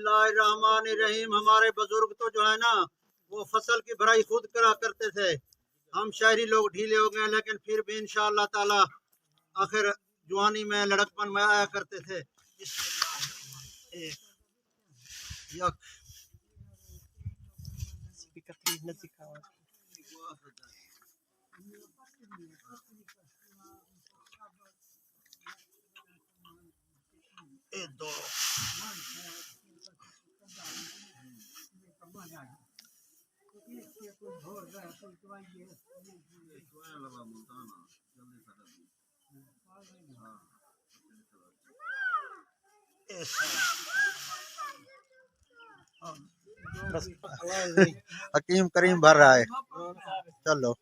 बिस्मिल्लाहिर्रहमानिर्रहीम। हमारे बुजुर्ग तो जो है ना वो फसल की भराई खुद करा करते थे। हम शहरी लोग ढीले हो गए, लेकिन फिर भी इंशाअल्लाह ताला आखिर जवानी में लड़कपन में आया करते थे। यक दो हकीम करीम भर रहा है। चलो,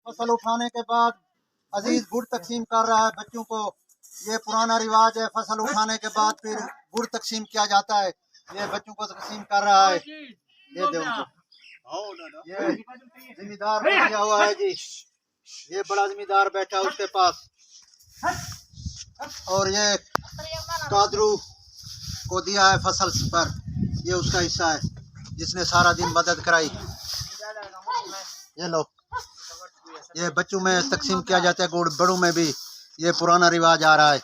फसल उठाने के बाद अजीज गुड़ तकसीम कर रहा है बच्चों को। ये पुराना रिवाज है, फसल उठाने के बाद फिर गुड़ तकसीम किया जाता है। ये बच्चों को तकसीम कर रहा है। ये दे उनको। ये जिम्मेदार बैठा हुआ है जी, ये बड़ा जिम्मेदार बैठा है उसके पास। और ये कादरू को दिया है फसल पर, ये उसका हिस्सा है जिसने सारा दिन मदद कराई। ये लो, ये बच्चों में तकसीम किया जाता है गुड़, बड़ों में भी ये पुराना रिवाज आ रहा है।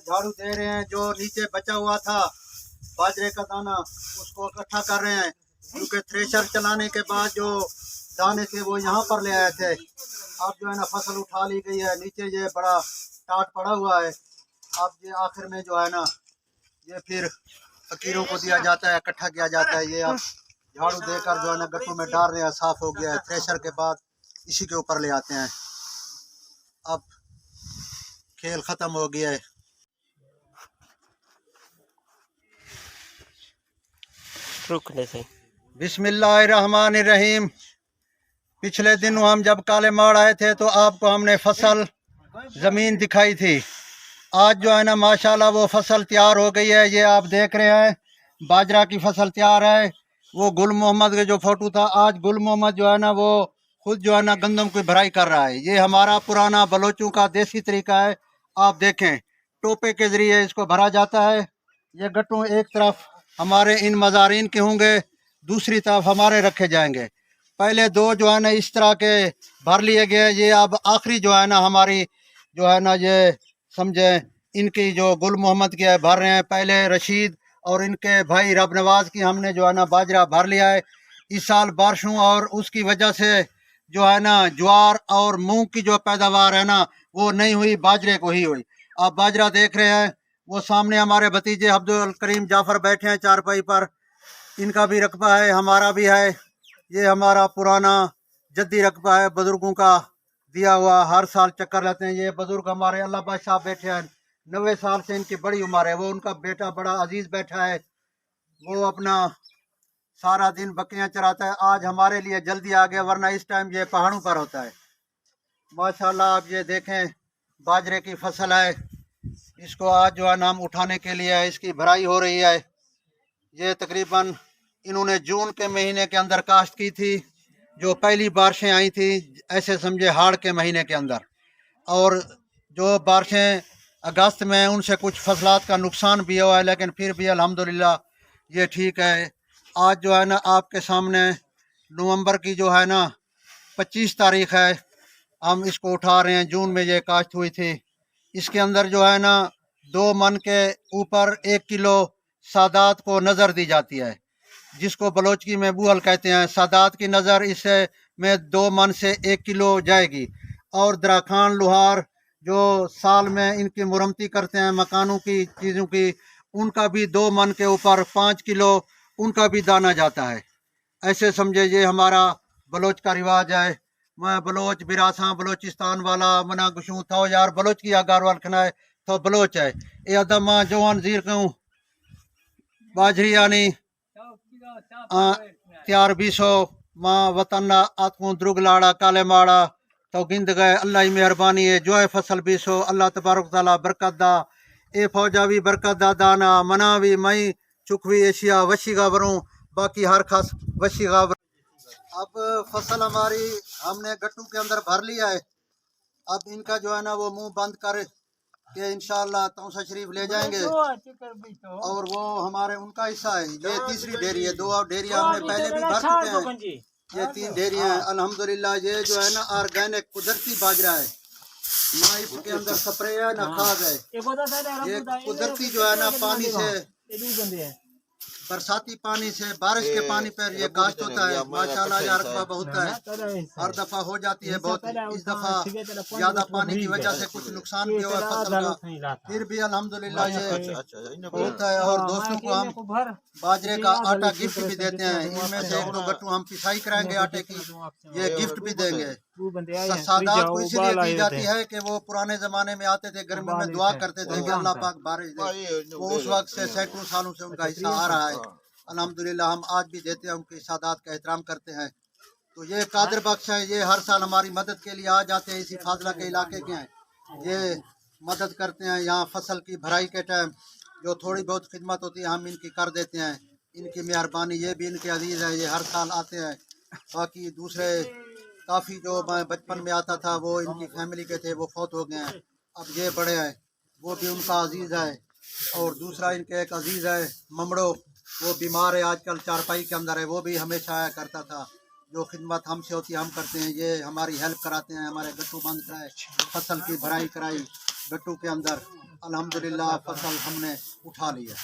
झाड़ू दे रहे हैं, जो नीचे बचा हुआ था बाजरे का दाना उसको इकट्ठा कर रहे हैं, क्योंकि थ्रेशर चलाने के बाद जो दाने थे वो यहाँ पर ले आए थे। अब जो है ना फसल उठा ली गई है, नीचे ये बड़ा टाट पड़ा हुआ है। अब ये आखिर में जो है ना ये फिर फकीरों को दिया जाता है, इकट्ठा किया जाता है। ये अब झाड़ू देकर जो है ना गट्टों में डाल रहे हैं, साफ हो गया है। थ्रेशर के बाद इसी के ऊपर ले आते हैं। अब खेल खत्म हो गया है। रुकने से बिस्मिल्लाहिर्रहमानिर्रहीम। पिछले दिनों हम जब काले माड़ आए थे तो आपको हमने फसल जमीन दिखाई थी। आज जो है ना माशाल्लाह वो फसल तैयार हो गई है। ये आप देख रहे हैं बाजरा की फसल तैयार है। वो गुल मोहम्मद के जो फोटो था, आज गुल मोहम्मद जो है ना वो खुद जो है ना गंदम की भराई कर रहा है। ये हमारा पुराना बलोचों का देसी तरीका है। आप देखें टोपे के जरिए इसको भरा जाता है। ये गट्टू एक तरफ हमारे इन मज़ारीन के होंगे, दूसरी तरफ हमारे रखे जाएंगे। पहले दो जो है ना इस तरह के भर लिए गए, ये अब आखिरी जो है ना हमारी जो है ना ये समझे इनकी जो गुल मोहम्मद की है भर रहे हैं। पहले रशीद और इनके भाई रब नवाज की हमने जो है ना बाजरा भर लिया है। इस साल बारिशों और उसकी वजह से जो है ना ज्वार और मूंग की जो पैदावार है ना वो नहीं हुई, बाजरे को ही हुई। आप बाजरा देख रहे हैं, वो सामने हमारे भतीजे अब्दुल करीम जाफर बैठे हैं चारपाई पर, इनका भी रकबा है, हमारा भी है। ये हमारा पुराना जद्दी रकबा है, बुजुर्गों का दिया हुआ, हर साल चक्कर लेते हैं। ये बुजुर्ग हमारे अल्लाह बादशाह बैठे हैं, 90 साल से इनकी बड़ी उम्र है। वो उनका बेटा बड़ा अजीज बैठा है, वो अपना सारा दिन बकरियां चराता है। आज हमारे लिए जल्दी आ गया, वरना इस टाइम ये पहाड़ों पर होता है। माशाल्लाह आप ये देखें बाजरे की फसल है, इसको आज जो है नाम उठाने के लिए इसकी भराई हो रही है। ये तकरीबन इन्होंने जून के महीने के अंदर काश्त की थी, जो पहली बारिशें आई थी, ऐसे समझे हाड़ के महीने के अंदर। और जो बारिशें अगस्त में उनसे कुछ फसलात का नुकसान भी हुआ है, लेकिन फिर भी अल्हम्दुलिल्लाह ये ठीक है। आज जो है ना आपके सामने नवंबर की जो है ना 25 तारीख है, हम इसको उठा रहे हैं। जून में ये काश्त हुई थी। इसके अंदर जो है ना 2 मन के ऊपर 1 किलो सादात को नज़र दी जाती है, जिसको बलोचकी में बूहल कहते हैं। सादात की नज़र इससे में 2 मन से 1 किलो जाएगी। और दराखान लुहार जो साल में इनकी मुरम्मती करते हैं मकानों की चीज़ों की, उनका भी 2 मन के ऊपर 5 किलो उनका भी दाना जाता है। ऐसे समझे ये हमारा बलोच का रिवाज है। मैं बलोच बिरासा बलोचिस्तान वाला मना गुशू था यार, बलोच की आगार वाल खनाए तो बलोच है। ये अदम माँ जवान जीर कहूँ बाजरी यानी त्यार 200 माँ वतना आतकू द्रुग लाड़ा काले माड़ा तो गिंद गए। अल्लाह ही मेहरबानी है, जो है फसल 200 अल्लाह तबारक ताला बरकत दा। ए फौजा भी बरकत दा दाना मना भी मई चुकवी एशिया वशी गावरों, बाकी हर खास वशी गावर। अब फसल हमारी हमने गट्टू के अंदर भर लिया है। अब इनका जो है ना वो मुंह बंद कर کہ انشاءاللہ توسا شریف لے جائیں گے اور وہ ہمارے ان کا حصہ ہے. یہ تیسری ڈیری ہے. 2 ڈیریاں ہم نے پہلے بھی بھر چکے ہیں. یہ 3 ڈیریاں ہیں الحمدللہ. یہ جو ہے نا آرگینک قدرتی باجرہ ہے. نہ اس کے اندر سپرے ہے نہ کھاد ہے. یہ قدرتی جو ہے نا پانی سے برساتی پانی سے بارش کے پانی پر یہ کاشت ہوتا ہے. ماشاءاللہ یہ رقبہ بہت ہے. ہر دفعہ ہو جاتی ہے بہت. اس دفعہ زیادہ پانی کی وجہ سے کچھ نقصان بھی ہوا فصل کا. پھر بھی الحمدللہ یہ بہت ہے. اور دوستوں کو ہم باجرے کا آٹا گفٹ بھی دیتے ہیں. ان میں سے 1-2 گٹو ہم پسائی کرائیں گے آٹے کی. یہ گفٹ بھی دیں گے. سادات کو اسی لیے دی جاتی ہے کہ وہ پرانے زمانے میں آتے تھے گرمی میں دعا کرتے تھے کہ اللہ پاک بارش دے. وہ اس وقت سے سینکڑوں سالوں سے ان کا حصہ آ رہا ہے. الحمدللہ ہم آج بھی دیتے ہیں. ان کی سادات کا احترام کرتے ہیں. تو یہ قادر بخش ہے. یہ ہر سال ہماری مدد کے لیے آ جاتے ہیں. اسی فاضلہ کے علاقے کے ہیں. یہ مدد کرتے ہیں. یہاں فصل کی بھرائی کے ٹائم جو تھوڑی بہت خدمت ہوتی ہے ہم ان کی کر دیتے ہیں. ان کی مہربانی. یہ بھی ان کے عزیز ہیں. یہ ہر سال آتے ہیں. باقی دوسرے کافی جو میں بچپن میں آتا تھا وہ ان کی فیملی کے تھے وہ فوت ہو گئے ہیں. اب یہ بڑے ہیں. وہ بھی ان کا عزیز ہے. اور دوسرا ان کے ایک عزیز ہے ممڑو. وہ بیمار ہے آج کل چارپائی کے اندر ہے. وہ بھی ہمیشہ آیا کرتا تھا. جو خدمت ہم سے ہوتی ہے ہم کرتے ہیں. یہ ہماری ہیلپ کراتے ہیں. ہمارے گٹو بند کرائے. فصل کی بھرائی کرائی گٹو کے اندر. الحمدللہ فصل ہم نے اٹھا لی ہے.